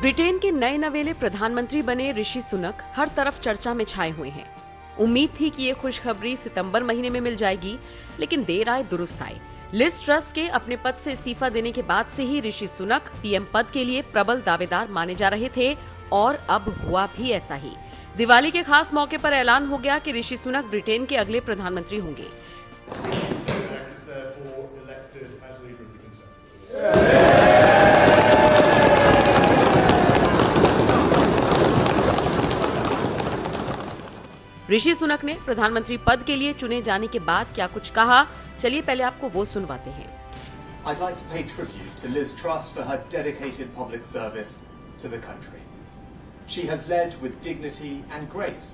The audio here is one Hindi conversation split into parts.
ब्रिटेन के नए नवेले प्रधानमंत्री बने ऋषि सुनक हर तरफ चर्चा में छाए हुए हैं। उम्मीद थी कि ये खुशखबरी सितंबर महीने में मिल जाएगी, लेकिन देर आए दुरुस्त आए। लिज ट्रस के अपने पद से इस्तीफा देने के बाद से ही ऋषि सुनक पीएम पद के लिए प्रबल दावेदार माने जा रहे थे और अब हुआ भी ऐसा ही। दिवाली के खास मौके पर ऐलान हो गया कि ऋषि सुनक ब्रिटेन के अगले प्रधानमंत्री होंगे। ऋषि सुनक ने प्रधानमंत्री पद के लिए चुने जाने के बाद क्या कुछ कहा, चलिए पहले आपको वो सुनवाते हैं। I'd like to pay tribute to Liz Truss for her dedicated public service to the country. She has led with dignity and grace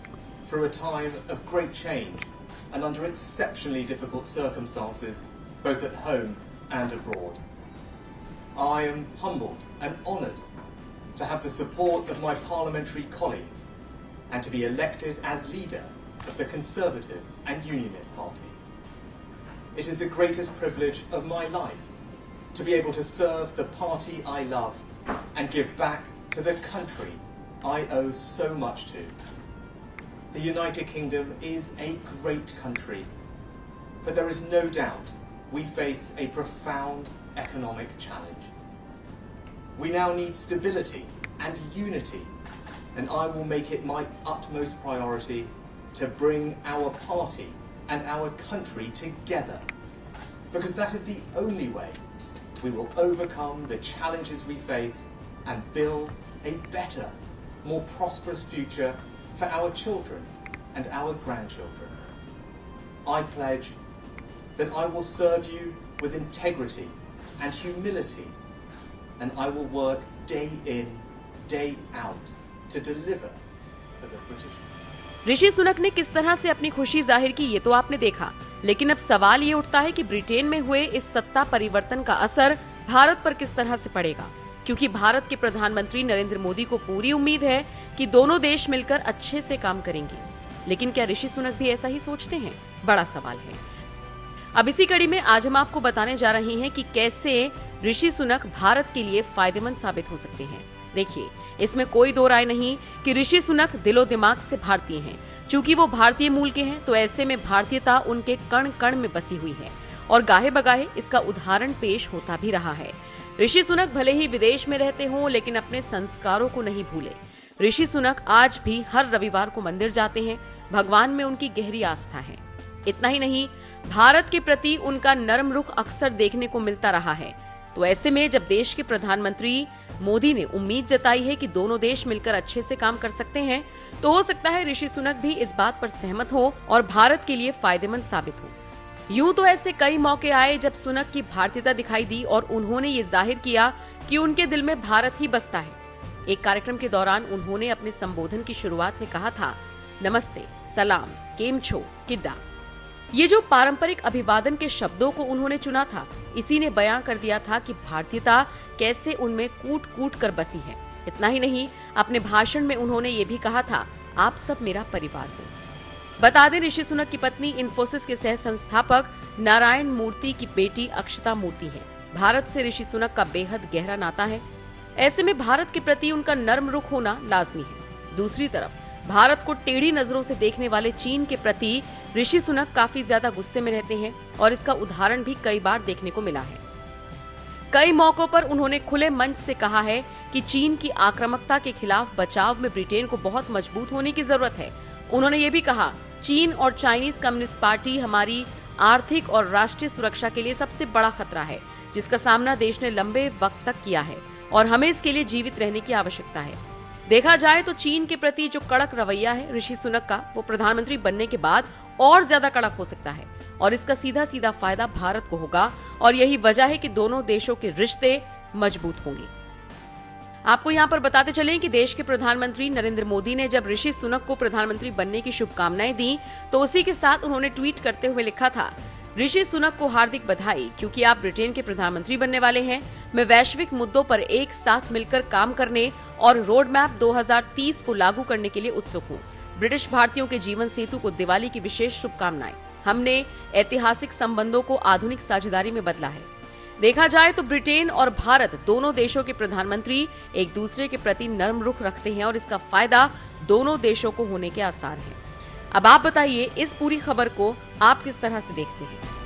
through a time of great change and under exceptionally difficult circumstances, both at home and abroad. I am humbled and honoured to have the support of my parliamentary colleagues and to be elected as leader of the Conservative and Unionist Party. It is the greatest privilege of my life to be able to serve the party I love and give back to the country I owe so much to. The United Kingdom is a great country, but there is no doubt we face a profound economic challenge. We now need stability and unity, and I will make it my utmost priority to bring our party and our country together, because that is the only way we will overcome the challenges we face and build a better, more prosperous future for our children and our grandchildren. I pledge that I will serve you with integrity and humility, and I will work day in, day out to deliver for the British. Rishi Sunak ने किस तरह से अपनी खुशी जाहिर की ये तो आपने देखा, लेकिन अब सवाल ये उठता है कि ब्रिटेन में हुए इस सत्ता परिवर्तन का असर भारत पर किस तरह से पड़ेगा, क्योंकि भारत के प्रधानमंत्री नरेंद्र मोदी को पूरी उम्मीद है कि दोनों देश मिलकर अच्छे से काम करेंगे। लेकिन क्या ऋषि सुनक भी ऐसा ही सोचते हैं? बड़ा सवाल है। अब इसी कड़ी में आज हम आपको बताने जा रहे हैं कि कैसे ऋषि सुनक भारत के लिए फायदेमंद साबित हो सकते हैं। देखिए, इसमें कोई दो राय नहीं कि ऋषि सुनक दिलो दिमाग से भारतीय हैं। चूंकि वो भारतीय मूल के हैं, तो ऐसे में भारतीयता उनके कण कण में बसी हुई है और गाहे बगाहे इसका उदाहरण पेश होता भी रहा है। ऋषि सुनक भले ही विदेश में रहते हों, लेकिन अपने संस्कारों को नहीं भूले। ऋषि सुनक आज भी हर रविवार को मंदिर जाते हैं। भगवान में उनकी गहरी आस्था है। इतना ही नहीं, भारत के प्रति उनका नरम रुख अक्सर देखने को मिलता रहा है। तो ऐसे में जब देश के प्रधानमंत्री मोदी ने उम्मीद जताई है कि दोनों देश मिलकर अच्छे से काम कर सकते हैं, तो हो सकता है ऋषि सुनक भी इस बात पर सहमत हो और भारत के लिए फायदेमंद साबित हो। यूं तो ऐसे कई मौके आए जब सुनक की भारतीयता दिखाई दी और उन्होंने ये जाहिर किया कि उनके दिल में भारत ही बसता है। एक कार्यक्रम के दौरान उन्होंने अपने संबोधन की शुरुआत में कहा था, नमस्ते, सलाम, केम छो, किड्डा। ये जो पारंपरिक अभिवादन के शब्दों को उन्होंने चुना था, इसी ने बयां कर दिया था कि भारतीयता कैसे उनमें कूट कूट कर बसी है। इतना ही नहीं, अपने भाषण में उन्होंने ये भी कहा था, आप सब मेरा परिवार हो। बता दें, ऋषि सुनक की पत्नी इन्फोसिस के सह संस्थापक नारायण मूर्ति की बेटी अक्षता मूर्ति है। भारत से ऋषि सुनक का बेहद गहरा नाता है। ऐसे में भारत के प्रति उनका नर्म रुख होना लाजमी है। दूसरी तरफ भारत को टेढ़ी नजरों से देखने वाले चीन के प्रति ऋषि सुनक काफी ज्यादा गुस्से में रहते हैं और इसका उदाहरण भी कई बार देखने को मिला है। कई मौकों पर उन्होंने खुले मंच से कहा है कि चीन की आक्रामकता के खिलाफ बचाव में ब्रिटेन को बहुत मजबूत होने की जरूरत है। उन्होंने ये भी कहा, चीन और चाइनीज कम्युनिस्ट पार्टी हमारी आर्थिक और राष्ट्रीय सुरक्षा के लिए सबसे बड़ा खतरा है, जिसका सामना देश ने लंबे वक्त तक किया है और हमें इसके लिए जीवित रहने की आवश्यकता है। देखा जाए तो चीन के प्रति जो कड़क रवैया है ऋषि सुनक का, वो प्रधानमंत्री बनने के बाद और ज्यादा कड़क हो सकता है और इसका सीधा सीधा फायदा भारत को होगा और यही वजह है कि दोनों देशों के रिश्ते मजबूत होंगे। आपको यहाँ पर बताते चलें कि देश के प्रधानमंत्री नरेंद्र मोदी ने जब ऋषि सुनक को प्रधानमंत्री बनने की शुभकामनाएं दी, तो उसी के साथ उन्होंने ट्वीट करते हुए लिखा था, ऋषि सुनक को हार्दिक बधाई, क्योंकि आप ब्रिटेन के प्रधानमंत्री बनने वाले हैं। मैं वैश्विक मुद्दों पर एक साथ मिलकर काम करने और रोड मैप 2030 को लागू करने के लिए उत्सुक हूँ। ब्रिटिश भारतीयों के जीवन सेतु को दिवाली की विशेष शुभकामनाएं। हमने ऐतिहासिक संबंधों को आधुनिक साझेदारी में बदला है। देखा जाए तो ब्रिटेन और भारत दोनों देशों के प्रधानमंत्री एक दूसरे के प्रति नरम रुख रखते हैं और इसका फायदा दोनों देशों को होने के आसार हैं। अब आप बताइए, इस पूरी खबर को आप किस तरह से देखते हैं?